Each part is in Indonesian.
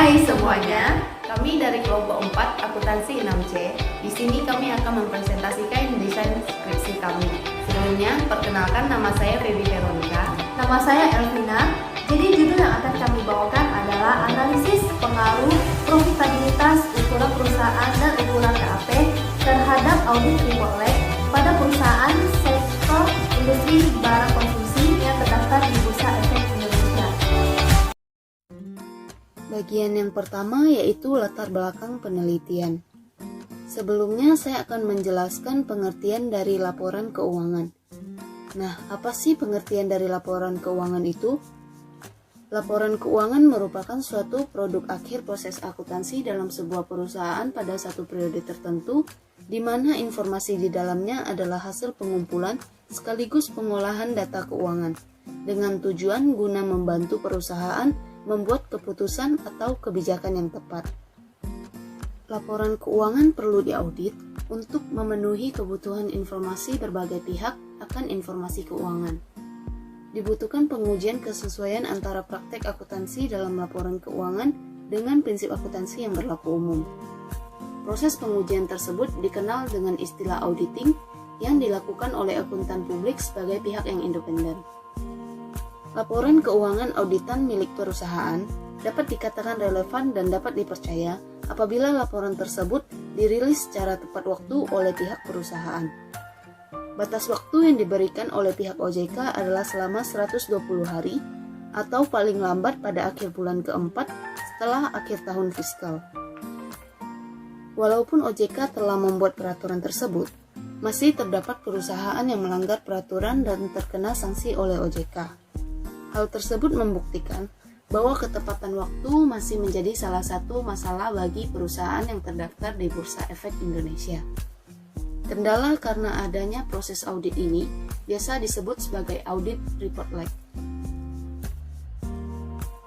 Hai semuanya, kami dari kelompok 4 akuntansi 6C. Di sini kami akan mempresentasikan desain skripsi kami. Sebelumnya, perkenalkan nama saya Feby Veronica. Nama saya Elvina. Jadi judul yang akan kami bawakan adalah analisis pengaruh profitabilitas ukuran perusahaan dan ukuran KAP terhadap audit report lag pada perusahaan sektor industri barang konsumsi yang terdaftar di Bursa Efek Indonesia. Bagian yang pertama yaitu latar belakang penelitian. Sebelumnya saya akan menjelaskan pengertian dari laporan keuangan. Nah, apa sih pengertian dari laporan keuangan itu? Laporan keuangan merupakan suatu produk akhir proses akuntansi dalam sebuah perusahaan pada satu periode tertentu, di mana informasi di dalamnya adalah hasil pengumpulan sekaligus pengolahan data keuangan, dengan tujuan guna membantu perusahaan membuat keputusan atau kebijakan yang tepat. Laporan keuangan perlu diaudit untuk memenuhi kebutuhan informasi berbagai pihak akan informasi keuangan. Dibutuhkan pengujian kesesuaian antara praktek akuntansi dalam laporan keuangan dengan prinsip akuntansi yang berlaku umum. Proses pengujian tersebut dikenal dengan istilah auditing yang dilakukan oleh akuntan publik sebagai pihak yang independen. Laporan keuangan auditan milik perusahaan dapat dikatakan relevan dan dapat dipercaya apabila laporan tersebut dirilis secara tepat waktu oleh pihak perusahaan. Batas waktu yang diberikan oleh pihak OJK adalah selama 120 hari atau paling lambat pada akhir bulan keempat setelah akhir tahun fiskal. Walaupun OJK telah membuat peraturan tersebut, masih terdapat perusahaan yang melanggar peraturan dan terkena sanksi oleh OJK. Hal tersebut membuktikan bahwa ketepatan waktu masih menjadi salah satu masalah bagi perusahaan yang terdaftar di Bursa Efek Indonesia. Kendala karena adanya proses audit ini biasa disebut sebagai audit report lag.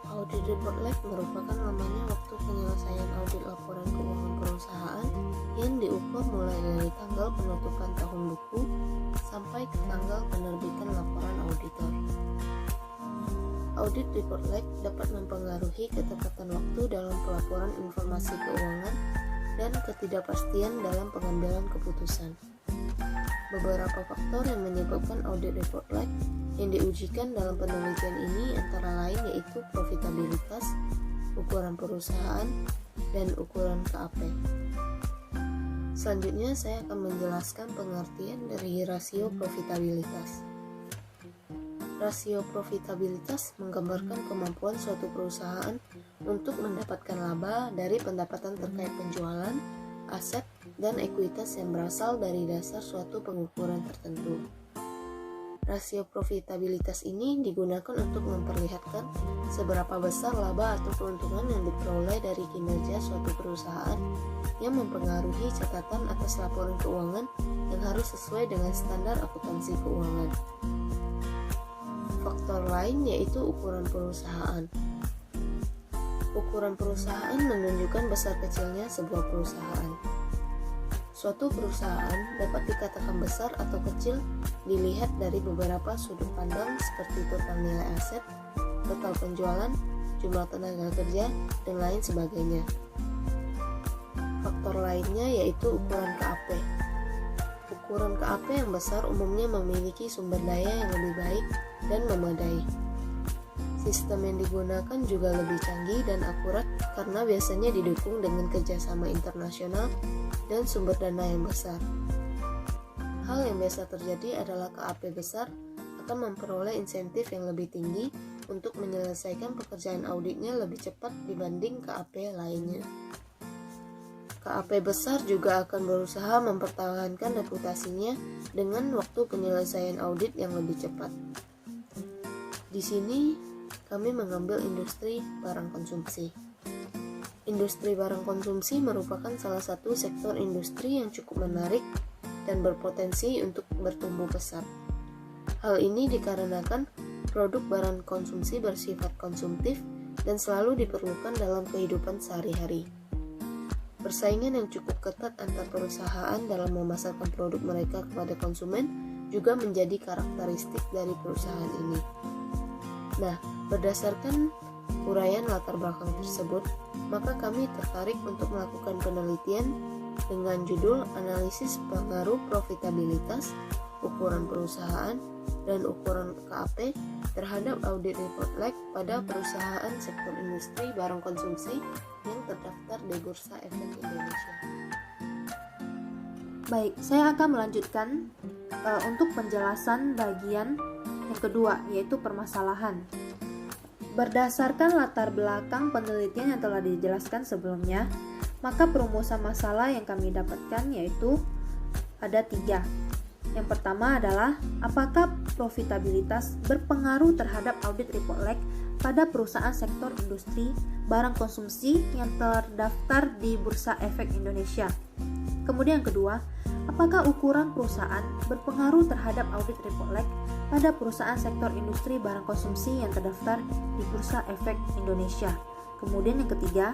Audit report lag merupakan lamanya waktu penyelesaian audit laporan keuangan perusahaan yang diukur mulai dari tanggal penutupan tahun buku sampai ke tanggal penerbitan laporan auditor. Audit report lag dapat mempengaruhi ketepatan waktu dalam pelaporan informasi keuangan dan ketidakpastian dalam pengambilan keputusan. Beberapa faktor yang menyebabkan audit report lag yang diujikan dalam penelitian ini antara lain yaitu profitabilitas, ukuran perusahaan, dan ukuran KAP. Selanjutnya saya akan menjelaskan pengertian dari rasio profitabilitas. Rasio profitabilitas menggambarkan kemampuan suatu perusahaan untuk mendapatkan laba dari pendapatan terkait penjualan, aset, dan ekuitas yang berasal dari dasar suatu pengukuran tertentu. Rasio profitabilitas ini digunakan untuk memperlihatkan seberapa besar laba atau keuntungan yang diperoleh dari kinerja suatu perusahaan yang mempengaruhi catatan atas laporan keuangan yang harus sesuai dengan standar akuntansi keuangan. Faktor lain yaitu ukuran perusahaan. Ukuran perusahaan menunjukkan besar kecilnya sebuah perusahaan. Suatu perusahaan dapat dikatakan besar atau kecil dilihat dari beberapa sudut pandang seperti total nilai aset, total penjualan, jumlah tenaga kerja, dan lain sebagainya. Faktor lainnya yaitu ukuran KAP. Ukuran KAP yang besar umumnya memiliki sumber daya yang lebih baik dan memadai. Sistem yang digunakan juga lebih canggih dan akurat karena biasanya didukung dengan kerjasama internasional dan sumber dana yang besar. Hal yang biasa terjadi adalah KAP besar akan memperoleh insentif yang lebih tinggi untuk menyelesaikan pekerjaan auditnya lebih cepat dibanding KAP lainnya. KAP besar juga akan berusaha mempertahankan reputasinya dengan waktu penyelesaian audit yang lebih cepat. Di sini, kami mengambil industri barang konsumsi. Industri barang konsumsi merupakan salah satu sektor industri yang cukup menarik dan berpotensi untuk bertumbuh pesat. Hal ini dikarenakan produk barang konsumsi bersifat konsumtif dan selalu diperlukan dalam kehidupan sehari-hari. Persaingan yang cukup ketat antar perusahaan dalam memasarkan produk mereka kepada konsumen juga menjadi karakteristik dari perusahaan ini. Nah, berdasarkan uraian latar belakang tersebut, maka kami tertarik untuk melakukan penelitian dengan judul Analisis Pengaruh Profitabilitas, Ukuran Perusahaan, dan Ukuran KAP terhadap Audit Report Lag pada perusahaan sektor industri barang konsumsi yang terdaftar di Bursa Efek Indonesia. Baik, saya akan melanjutkan untuk penjelasan bagian yang kedua, yaitu permasalahan. Berdasarkan latar belakang penelitian yang telah dijelaskan sebelumnya, maka perumusan masalah yang kami dapatkan yaitu ada 3. Yang pertama adalah, apakah profitabilitas berpengaruh terhadap audit report lag pada perusahaan sektor industri barang konsumsi yang terdaftar di Bursa Efek Indonesia? Kemudian yang kedua, apakah ukuran perusahaan berpengaruh terhadap audit report lag pada perusahaan sektor industri barang konsumsi yang terdaftar di Bursa Efek Indonesia? Kemudian yang ketiga,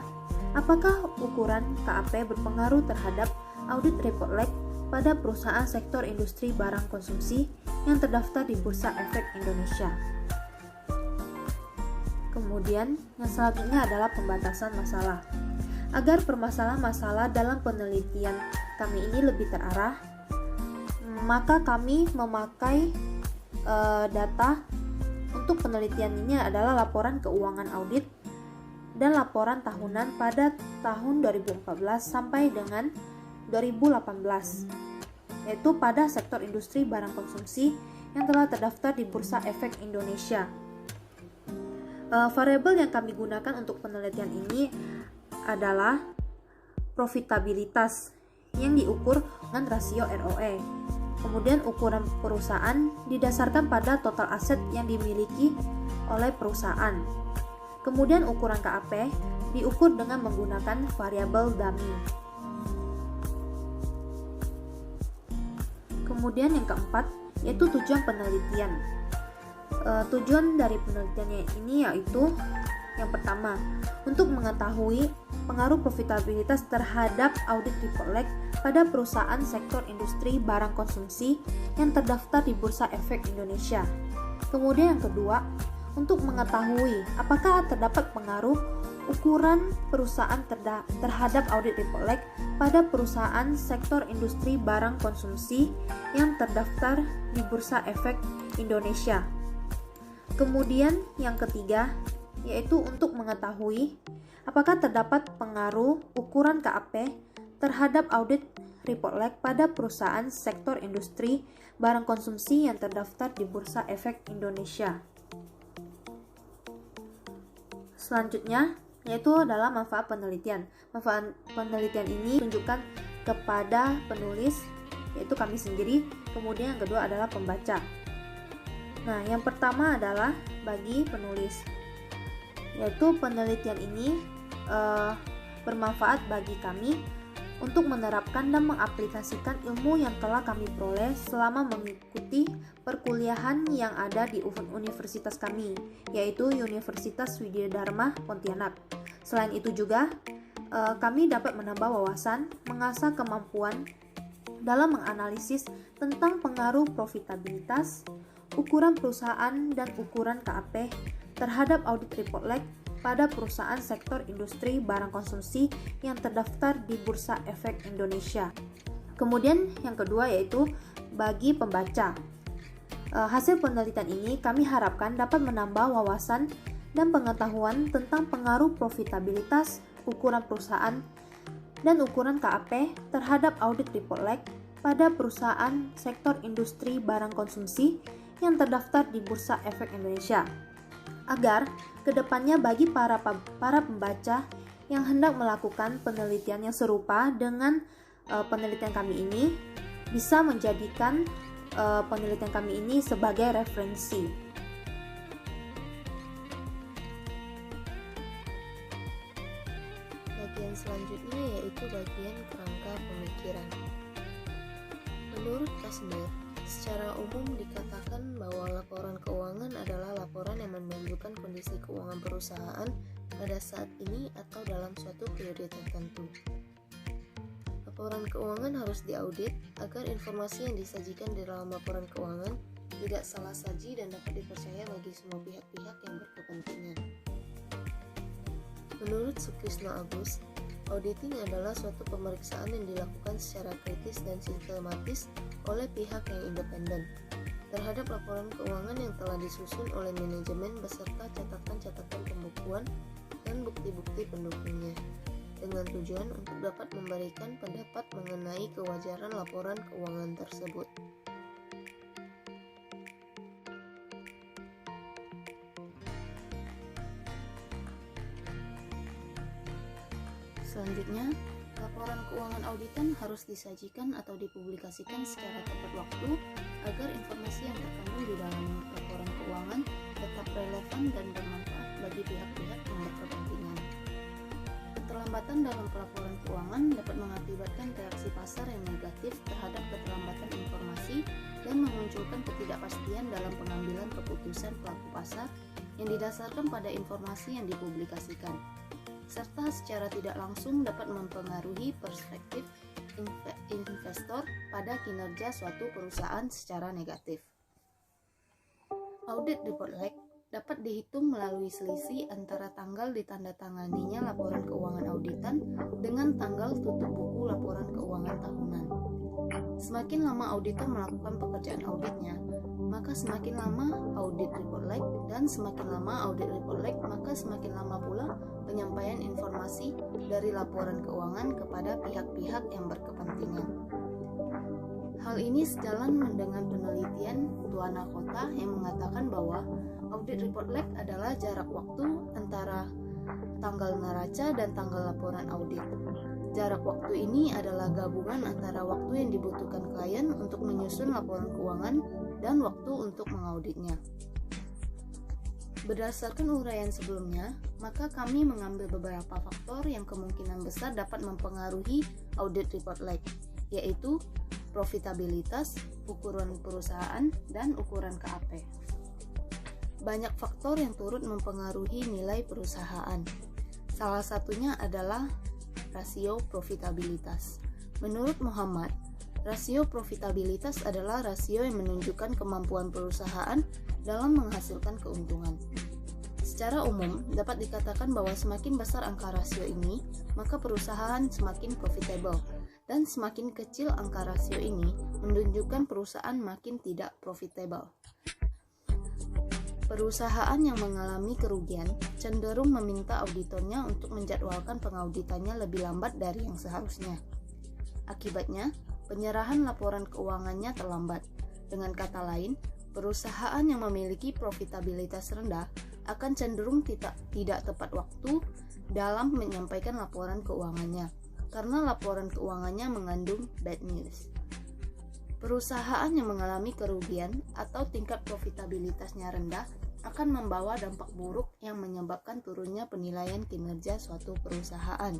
apakah ukuran KAP berpengaruh terhadap audit report lag pada perusahaan sektor industri barang konsumsi yang terdaftar di Bursa Efek Indonesia? Kemudian yang selanjutnya adalah pembatasan masalah. Agar permasalahan masalah dalam penelitian kami ini lebih terarah, maka kami memakai data untuk penelitian ini adalah laporan keuangan audit dan laporan tahunan pada tahun 2014 sampai dengan 2018, yaitu pada sektor industri barang konsumsi yang telah terdaftar di Bursa Efek Indonesia. Variabel yang kami gunakan untuk penelitian ini adalah profitabilitas yang diukur dengan rasio ROE. Kemudian ukuran perusahaan didasarkan pada total aset yang dimiliki oleh perusahaan. Kemudian ukuran KAP diukur dengan menggunakan variabel dummy. Kemudian yang keempat yaitu tujuan penelitian. Tujuan dari penelitiannya ini yaitu yang pertama, untuk mengetahui pengaruh profitabilitas terhadap audit report lag pada perusahaan sektor industri barang konsumsi yang terdaftar di Bursa Efek Indonesia. Kemudian yang kedua, untuk mengetahui apakah terdapat pengaruh ukuran perusahaan terhadap audit report lag pada perusahaan sektor industri barang konsumsi yang terdaftar di Bursa Efek Indonesia. Kemudian yang ketiga yaitu untuk mengetahui apakah terdapat pengaruh ukuran KAP terhadap audit report lag pada perusahaan sektor industri barang konsumsi yang terdaftar di Bursa Efek Indonesia. Selanjutnya yaitu adalah manfaat penelitian. Manfaat penelitian ini tunjukkan kepada penulis, yaitu kami sendiri. Kemudian yang kedua adalah pembaca. Nah, yang pertama adalah bagi penulis, yaitu penelitian ini bermanfaat bagi kami untuk menerapkan dan mengaplikasikan ilmu yang telah kami peroleh selama mengikuti perkuliahan yang ada di universitas kami, yaitu Universitas Widya Dharma Pontianak. Selain itu juga, kami dapat menambah wawasan, mengasah kemampuan dalam menganalisis tentang pengaruh profitabilitas, ukuran perusahaan dan ukuran KAP terhadap audit report lag pada perusahaan sektor industri barang konsumsi yang terdaftar di Bursa Efek Indonesia. Kemudian yang kedua yaitu bagi pembaca. Hasil penelitian ini kami harapkan dapat menambah wawasan dan pengetahuan tentang pengaruh profitabilitas, ukuran perusahaan, dan ukuran KAP terhadap audit report lag pada perusahaan sektor industri barang konsumsi yang terdaftar di Bursa Efek Indonesia. Agar kedepannya bagi para pembaca yang hendak melakukan penelitian yang serupa dengan penelitian kami ini bisa menjadikan penelitian kami ini sebagai referensi. Bagian selanjutnya yaitu bagian kerangka pemikiran. Menurut Kasmir, secara umum dikatakan bahwa laporan keuangan adalah laporan yang menunjukkan kondisi keuangan perusahaan pada saat ini atau dalam suatu periode tertentu. Laporan keuangan harus diaudit agar informasi yang disajikan di dalam laporan keuangan tidak salah saji dan dapat dipercaya bagi semua pihak-pihak yang berkepentingan. Menurut Sukisno Agus, auditing adalah suatu pemeriksaan yang dilakukan secara kritis dan sistematis oleh pihak yang independen terhadap laporan keuangan yang telah disusun oleh manajemen beserta catatan-catatan pembukuan dan bukti-bukti pendukungnya, dengan tujuan untuk dapat memberikan pendapat mengenai kewajaran laporan keuangan tersebut. Selanjutnya, laporan keuangan auditan harus disajikan atau dipublikasikan secara tepat waktu agar informasi yang terkandung di dalam laporan keuangan tetap relevan dan bermanfaat bagi pihak-pihak yang berkepentingan. Keterlambatan dalam pelaporan keuangan dapat mengakibatkan reaksi pasar yang negatif terhadap keterlambatan informasi dan memunculkan ketidakpastian dalam pengambilan keputusan pelaku pasar yang didasarkan pada informasi yang dipublikasikan, serta secara tidak langsung dapat mempengaruhi perspektif investor pada kinerja suatu perusahaan secara negatif. Audit report lag dapat dihitung melalui selisih antara tanggal ditandatanganinya laporan keuangan auditan dengan tanggal tutup buku laporan keuangan tahunan. Semakin lama auditor melakukan pekerjaan auditnya, maka semakin lama audit report lag, dan semakin lama audit report lag, maka semakin lama pula penyampaian informasi dari laporan keuangan kepada pihak-pihak yang berkepentingan. Hal ini sejalan dengan penelitian Tuana Kota yang mengatakan bahwa audit report lag adalah jarak waktu antara tanggal neraca dan tanggal laporan audit. Jarak waktu ini adalah gabungan antara waktu yang dibutuhkan klien untuk menyusun laporan keuangan dan waktu untuk mengauditnya. Berdasarkan uraian sebelumnya, maka kami mengambil beberapa faktor yang kemungkinan besar dapat mempengaruhi audit report lag, yaitu profitabilitas, ukuran perusahaan, dan ukuran KAP. Banyak faktor yang turut mempengaruhi nilai perusahaan. Salah satunya adalah rasio profitabilitas. Menurut Muhammad, rasio profitabilitas adalah rasio yang menunjukkan kemampuan perusahaan dalam menghasilkan keuntungan. Secara umum, dapat dikatakan bahwa semakin besar angka rasio ini, maka perusahaan semakin profitable, dan semakin kecil angka rasio ini menunjukkan perusahaan makin tidak profitable. Perusahaan yang mengalami kerugian cenderung meminta auditornya untuk menjadwalkan pengauditannya lebih lambat dari yang seharusnya. Akibatnya, penyerahan laporan keuangannya terlambat. Dengan kata lain, perusahaan yang memiliki profitabilitas rendah akan cenderung tidak tepat waktu dalam menyampaikan laporan keuangannya, karena laporan keuangannya mengandung bad news. Perusahaan yang mengalami kerugian atau tingkat profitabilitasnya rendah akan membawa dampak buruk yang menyebabkan turunnya penilaian kinerja suatu perusahaan.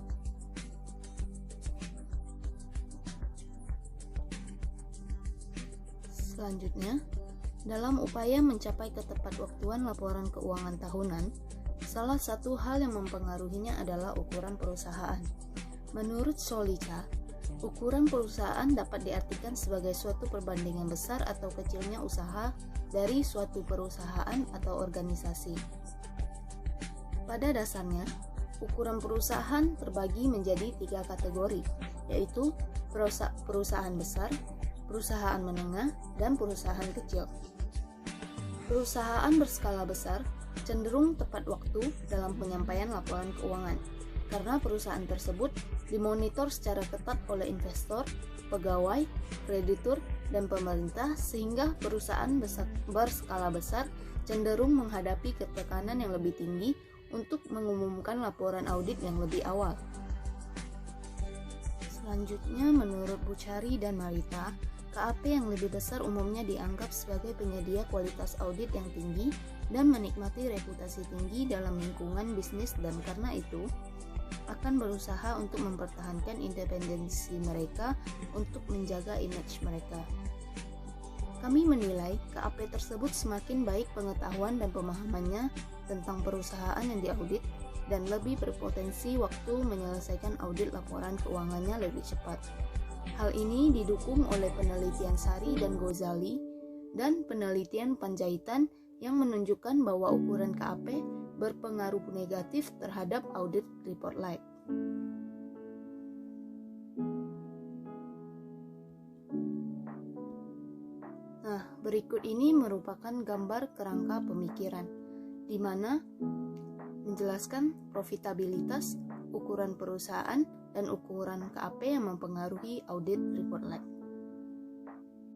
Selanjutnya, dalam upaya mencapai ketepatwaktuan laporan keuangan tahunan, salah satu hal yang mempengaruhinya adalah ukuran perusahaan. Menurut Solica, ukuran perusahaan dapat diartikan sebagai suatu perbandingan besar atau kecilnya usaha dari suatu perusahaan atau organisasi. Pada dasarnya, ukuran perusahaan terbagi menjadi 3 kategori, yaitu perusahaan besar, perusahaan menengah, dan perusahaan kecil. Perusahaan berskala besar cenderung tepat waktu dalam penyampaian laporan keuangan, karena perusahaan tersebut dimonitor secara ketat oleh investor, pegawai, kreditur, dan pemerintah, sehingga perusahaan berskala besar cenderung menghadapi ketekanan yang lebih tinggi untuk mengumumkan laporan audit yang lebih awal. Selanjutnya, menurut Buchari dan Marita, KAP yang lebih besar umumnya dianggap sebagai penyedia kualitas audit yang tinggi dan menikmati reputasi tinggi dalam lingkungan bisnis, dan karena itu akan berusaha untuk mempertahankan independensi mereka untuk menjaga image mereka. Kami menilai KAP tersebut semakin baik pengetahuan dan pemahamannya tentang perusahaan yang diaudit dan lebih berpotensi waktu menyelesaikan audit laporan keuangannya lebih cepat. Hal ini didukung oleh penelitian Sari dan Ghazali dan penelitian Panjaitan yang menunjukkan bahwa ukuran KAP berpengaruh negatif terhadap audit report like. Nah, berikut ini merupakan gambar kerangka pemikiran, di mana menjelaskan profitabilitas, ukuran perusahaan, dan ukuran KAP yang mempengaruhi audit report like.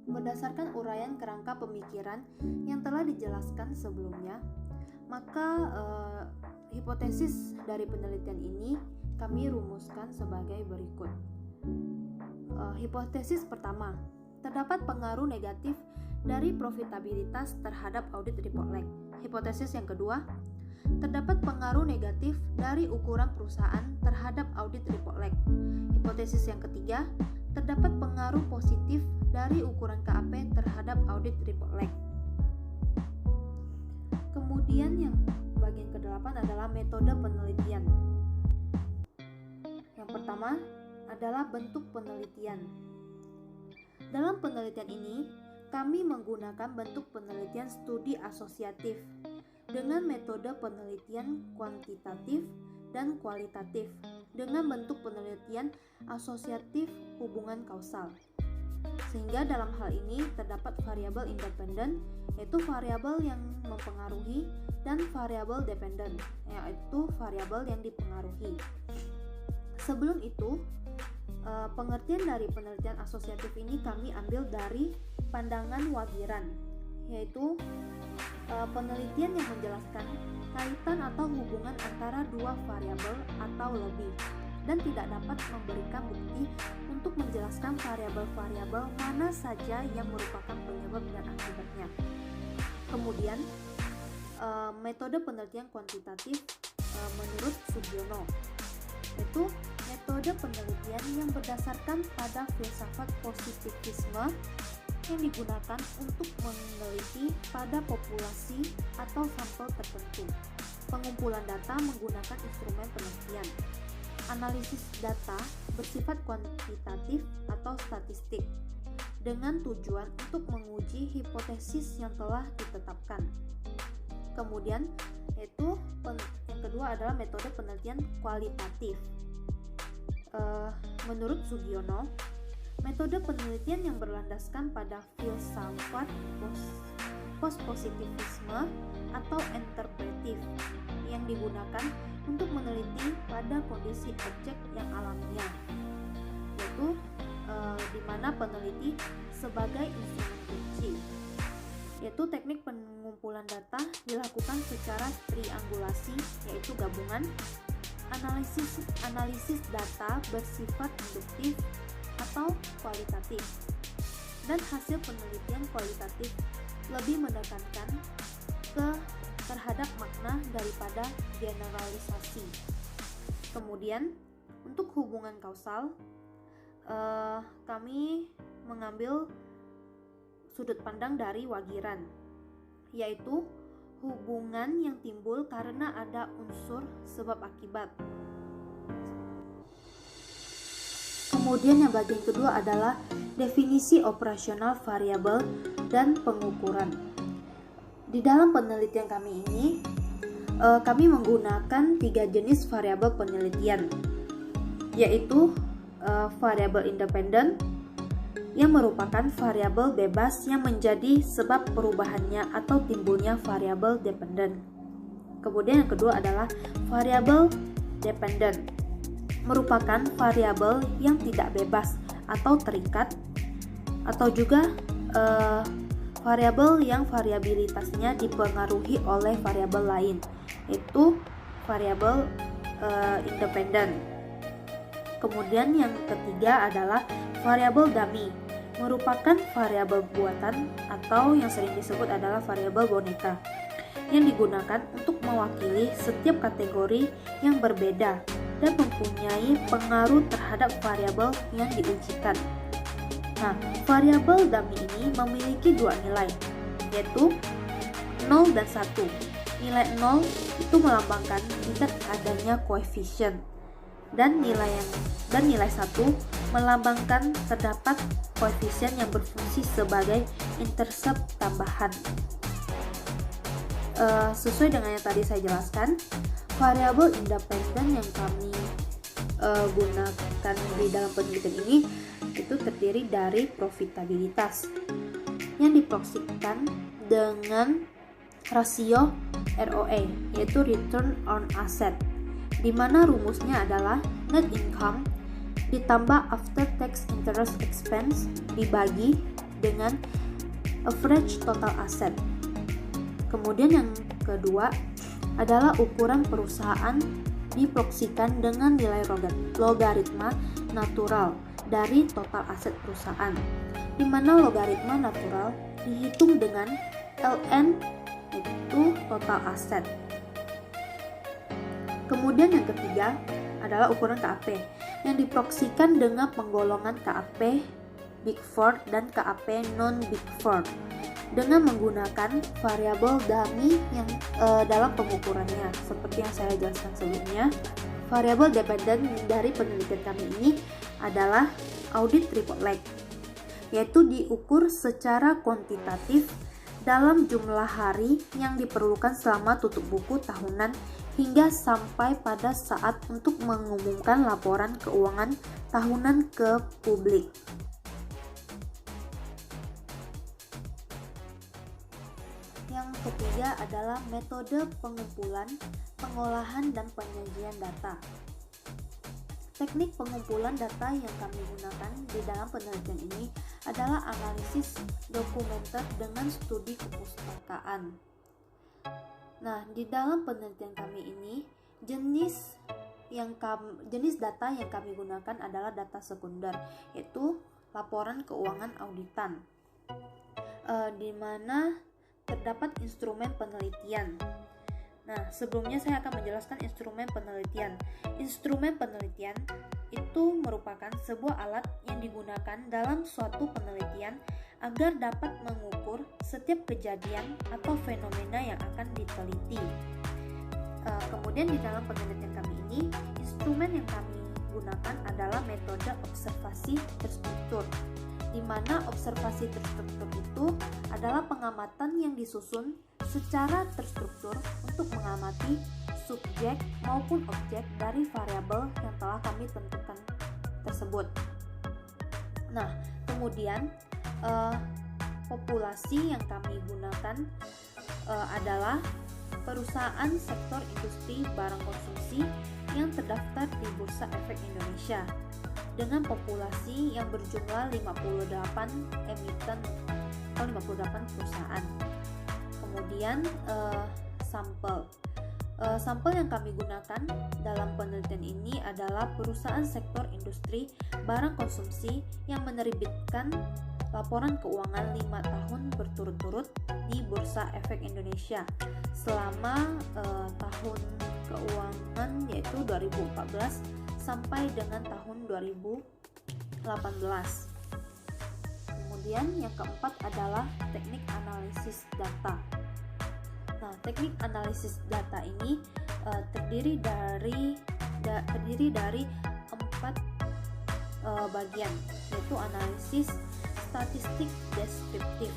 Berdasarkan uraian kerangka pemikiran yang telah dijelaskan sebelumnya, maka hipotesis dari penelitian ini kami rumuskan sebagai berikut. Hipotesis pertama, terdapat pengaruh negatif dari profitabilitas terhadap audit report like. Hipotesis yang kedua, terdapat pengaruh negatif dari ukuran perusahaan terhadap audit report like. Hipotesis yang ketiga, terdapat pengaruh positif dari ukuran KAP terhadap audit report like. Kemudian yang bagian ke-8 adalah metode penelitian. Yang pertama adalah bentuk penelitian. Dalam penelitian ini, kami menggunakan bentuk penelitian studi asosiatif dengan metode penelitian kuantitatif dan kualitatif dengan bentuk penelitian asosiatif hubungan kausal. Sehingga dalam hal ini terdapat variabel independen, yaitu variabel yang mempengaruhi, dan variabel dependen, yaitu variabel yang dipengaruhi. Sebelum itu, pengertian dari penelitian asosiatif ini kami ambil dari pandangan Wagiran, yaitu penelitian yang menjelaskan kaitan atau hubungan antara dua variabel atau lebih dan tidak dapat memberikan bukti untuk menjelaskan variabel-variabel mana saja yang merupakan penyebab dan akibatnya. Kemudian, metode penelitian kuantitatif menurut Sugiono, yaitu metode penelitian yang berdasarkan pada filsafat positivisme yang digunakan untuk meneliti pada populasi atau sampel tertentu. Pengumpulan data menggunakan instrumen penelitian. Analisis data bersifat kuantitatif atau statistik dengan tujuan untuk menguji hipotesis yang telah ditetapkan. Kemudian, yaitu yang kedua adalah metode penelitian kualitatif. Menurut Sugiono, metode penelitian yang berlandaskan pada filsafat pospositivisme atau interpretif yang digunakan untuk meneliti pada kondisi objek yang alamiah, yaitu di mana peneliti sebagai instrumen kunci, yaitu teknik pengumpulan data dilakukan secara triangulasi, yaitu gabungan analisis data bersifat induktif atau kualitatif, dan hasil penelitian kualitatif lebih menekankan terhadap makna daripada generalisasi. Kemudian untuk hubungan kausal, kami mengambil sudut pandang dari Wagiran, yaitu hubungan yang timbul karena ada unsur sebab akibat. Kemudian yang bagian kedua adalah definisi operasional variabel dan pengukuran. Di dalam penelitian kami ini, kami menggunakan 3 jenis variabel penelitian, yaitu variabel independen yang merupakan variabel bebas yang menjadi sebab perubahannya atau timbulnya variabel dependen. Kemudian yang kedua adalah variabel dependen, merupakan variabel yang tidak bebas atau terikat, atau juga variabel yang variabilitasnya dipengaruhi oleh variabel lain, yaitu variabel independen. Kemudian yang ketiga adalah variabel dummy, merupakan variabel buatan atau yang sering disebut adalah variabel boneka, yang digunakan untuk mewakili setiap kategori yang berbeda dan mempunyai pengaruh terhadap variabel yang diujikan. Nah, variabel dummy ini memiliki 2 nilai, yaitu 0 dan 1. Nilai 0 itu melambangkan tingkat adanya koefisien, dan nilai 1 melambangkan terdapat koefisien yang berfungsi sebagai intercept tambahan. Sesuai dengan yang tadi saya jelaskan, variabel independen yang kami gunakan di dalam penelitian ini itu terdiri dari profitabilitas yang diproyeksikan dengan rasio ROA, yaitu return on asset, di mana rumusnya adalah net income ditambah after tax interest expense dibagi dengan average total asset. Kemudian yang kedua adalah ukuran perusahaan diproyeksikan dengan nilai logaritma natural dari total aset perusahaan, di mana logaritma natural dihitung dengan ln itu total aset. Kemudian yang ketiga adalah ukuran KAP yang diproyeksikan dengan penggolongan KAP Big Four dan KAP non Big Four dengan menggunakan variabel dummy yang dalam pengukurannya. Seperti yang saya jelaskan sebelumnya, variabel dependen dari penelitian kami ini adalah audit report lag, yaitu diukur secara kuantitatif dalam jumlah hari yang diperlukan selama tutup buku tahunan hingga sampai pada saat untuk mengumumkan laporan keuangan tahunan ke publik. Yang ketiga adalah metode pengumpulan, pengolahan, dan penyajian data. Teknik pengumpulan data yang kami gunakan di dalam penelitian ini adalah analisis dokumenter dengan studi kepustakaan. Nah, di dalam penelitian kami ini, jenis data yang kami gunakan adalah data sekunder, yaitu laporan keuangan auditan, di mana terdapat instrumen penelitian. Nah, sebelumnya saya akan menjelaskan instrumen penelitian. Instrumen penelitian itu merupakan sebuah alat yang digunakan dalam suatu penelitian agar dapat mengukur setiap kejadian atau fenomena yang akan diteliti. Kemudian di dalam penelitian kami ini, instrumen yang kami gunakan adalah metode observasi terstruktur, di mana observasi terstruktur itu adalah pengamatan yang disusun secara terstruktur untuk mengamati subjek maupun objek dari variabel yang telah kami tentukan tersebut. Nah, kemudian populasi yang kami gunakan adalah perusahaan sektor industri barang konsumsi yang terdaftar di Bursa Efek Indonesia dengan populasi yang berjumlah 58 emiten atau 58 perusahaan. Kemudian sampel yang kami gunakan dalam penelitian ini adalah perusahaan sektor industri barang konsumsi yang menerbitkan laporan keuangan 5 tahun berturut-turut di Bursa Efek Indonesia selama tahun keuangan yaitu 2014 sampai dengan tahun 2018. Kemudian yang keempat adalah teknik analisis data. Nah, teknik analisis data ini terdiri dari 4 bagian, yaitu analisis statistik deskriptif.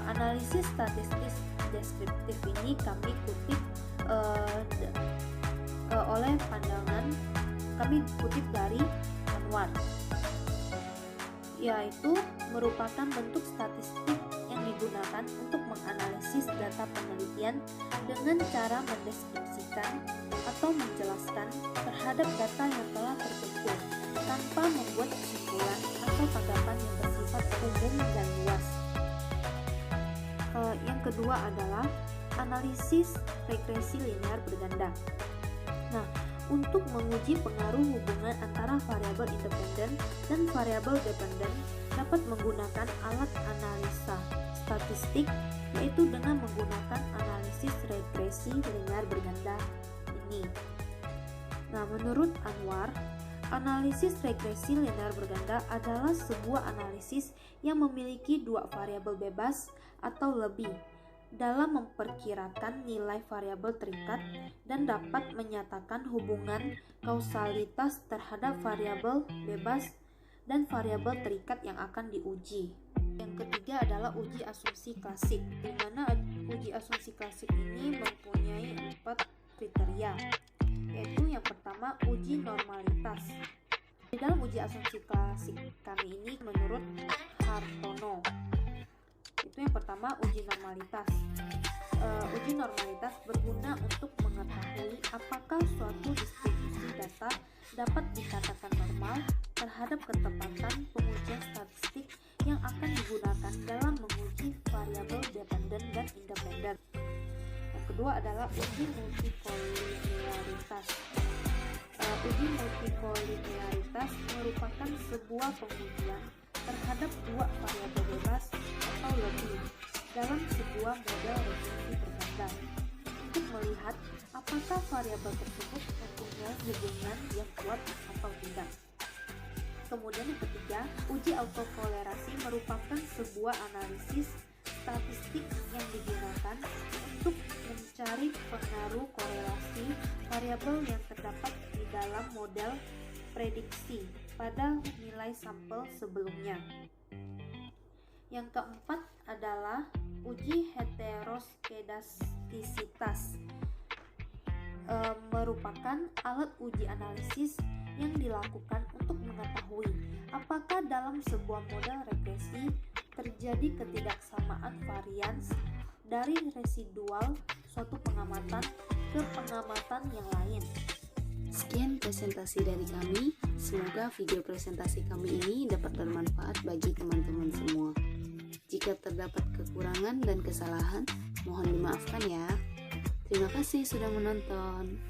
Analisis statistik deskriptif ini kami kutip oleh pandangan kami kutip dari Anwar, yaitu merupakan bentuk statistik yang digunakan untuk menganalisis data penelitian dengan cara mendeskripsikan atau menjelaskan terhadap data yang telah terkumpul tanpa membuat kesimpulan atau tanggapan yang bersifat umum dan luas. Yang kedua adalah analisis regresi linear berganda. Nah, untuk menguji pengaruh hubungan antara variabel independen dan variabel dependen dapat menggunakan alat analisa statistik, yaitu dengan menggunakan analisis regresi linear berganda ini. Nah, menurut Anwar, analisis regresi linear berganda adalah sebuah analisis yang memiliki 2 variabel bebas atau lebih dalam memperkirakan nilai variabel terikat dan dapat menyatakan hubungan kausalitas terhadap variabel bebas dan variabel terikat yang akan diuji. Yang ketiga adalah uji asumsi klasik, di mana uji asumsi klasik ini mempunyai 4 kriteria, yaitu yang pertama uji normalitas. Di dalam uji asumsi klasik kami ini menurut Hartono, itu yang pertama uji normalitas. Uji normalitas berguna untuk mengetahui apakah suatu distribusi data dapat dikatakan normal terhadap ketepatan pengujian statistik yang akan digunakan dalam menguji variabel dependen dan independen. Yang kedua adalah uji multikolinearitas. Uji multikolinearitas merupakan sebuah pengujian terhadap dua variabel bebas atau lebih dalam sebuah model regresi berganda untuk melihat apakah variabel tersebut mempunyai hubungan yang kuat atau tidak. Kemudian yang ketiga, uji autokolerasi merupakan sebuah analisis statistik yang digunakan untuk mencari pengaruh korelasi variabel yang terdapat di dalam model prediksi pada nilai sampel sebelumnya. Yang keempat adalah uji heteroskedastisitas, merupakan alat uji analisis yang dilakukan untuk mengetahui apakah dalam sebuah model regresi terjadi ketidaksamaan varians dari residual suatu pengamatan ke pengamatan yang lain. Sekian presentasi dari kami. Semoga video presentasi kami ini dapat bermanfaat bagi teman-teman semua. Jika terdapat kekurangan dan kesalahan, mohon dimaafkan ya. Terima kasih sudah menonton.